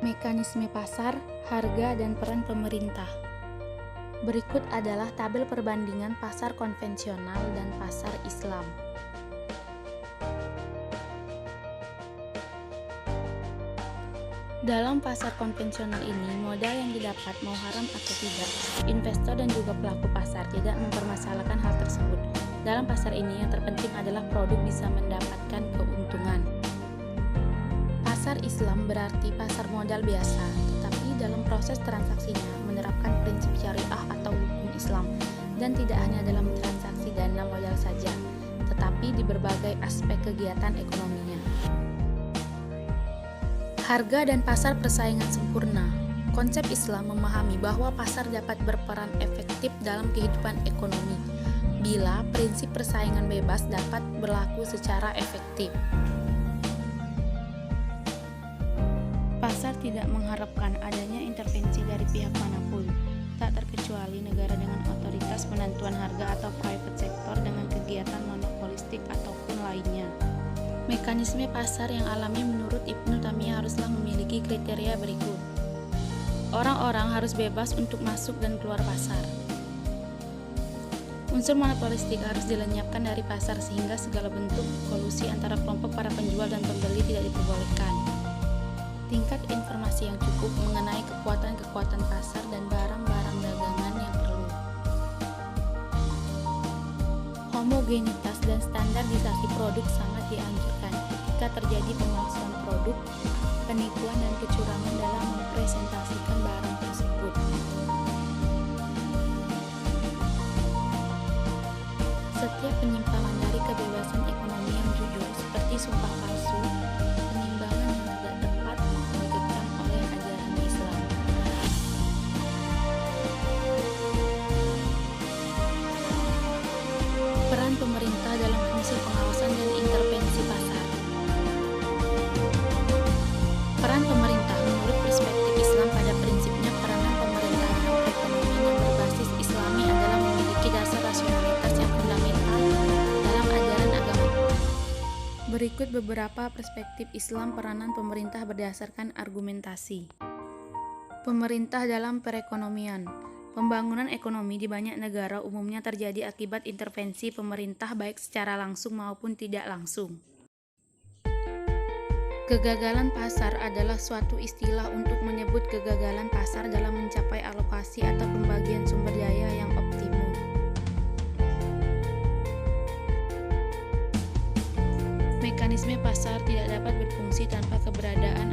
Mekanisme pasar, harga, dan peran pemerintah. Berikut adalah tabel perbandingan pasar konvensional dan pasar Islam. Dalam pasar konvensional ini, modal yang didapat mau haram atau tidak, investor dan juga pelaku pasar tidak mempermasalahkan hal tersebut. Dalam pasar ini, yang terpenting adalah produk bisa mendapatkan keuntungan. Pasar Islam berarti pasar modal biasa, tetapi dalam proses transaksinya menerapkan prinsip syariah atau hukum Islam, dan tidak hanya dalam transaksi dana modal saja, tetapi di berbagai aspek kegiatan ekonominya. Harga dan pasar persaingan sempurna. Konsep Islam memahami bahwa pasar dapat berperan efektif dalam kehidupan ekonomi bila prinsip persaingan bebas dapat berlaku secara efektif. Pasar tidak mengharapkan adanya intervensi dari pihak manapun, tak terkecuali negara dengan otoritas penentuan harga atau private sector dengan kegiatan monopolistik ataupun lainnya. Mekanisme pasar yang alami menurut Ibnu Taimiyah haruslah memiliki kriteria berikut. Orang-orang harus bebas untuk masuk dan keluar pasar. Unsur monopolistik harus dilenyapkan dari pasar sehingga segala bentuk kolusi antara kelompok para penjual dan pembeli tidak diperbolehkan. Tingkat informasi yang cukup mengenai kekuatan-kekuatan pasar dan barang-barang dagangan yang perlu. Homogenitas dan standarisasi produk sangat dianjurkan ketika terjadi pemalsuan produk, penipuan dan kecurangan dalam mempresentasikan barang tersebut. Setiap penyimpangan dari kebebasan ekonomi yang jujur seperti sumpah palsu, penimbangan yang tidak tepat dikekang oleh ajaran Islam. Peran pemerintah dalam fungsi pengawasan dan intervensi pasar. Peran pemerintah menurut perspektif Islam pada prinsipnya peranan pemerintah dalam perekonomian yang berbasis Islami adalah memiliki dasar rasionalitas yang fundamental dalam ajaran agama. Berikut beberapa perspektif Islam peranan pemerintah berdasarkan argumentasi. Pemerintah dalam perekonomian. Pembangunan ekonomi di banyak negara umumnya terjadi akibat intervensi pemerintah baik secara langsung maupun tidak langsung. Kegagalan pasar adalah suatu istilah untuk menyebut kegagalan pasar dalam mencapai alokasi atau pembagian sumber daya yang optimum. Mekanisme pasar tidak dapat berfungsi tanpa keberadaan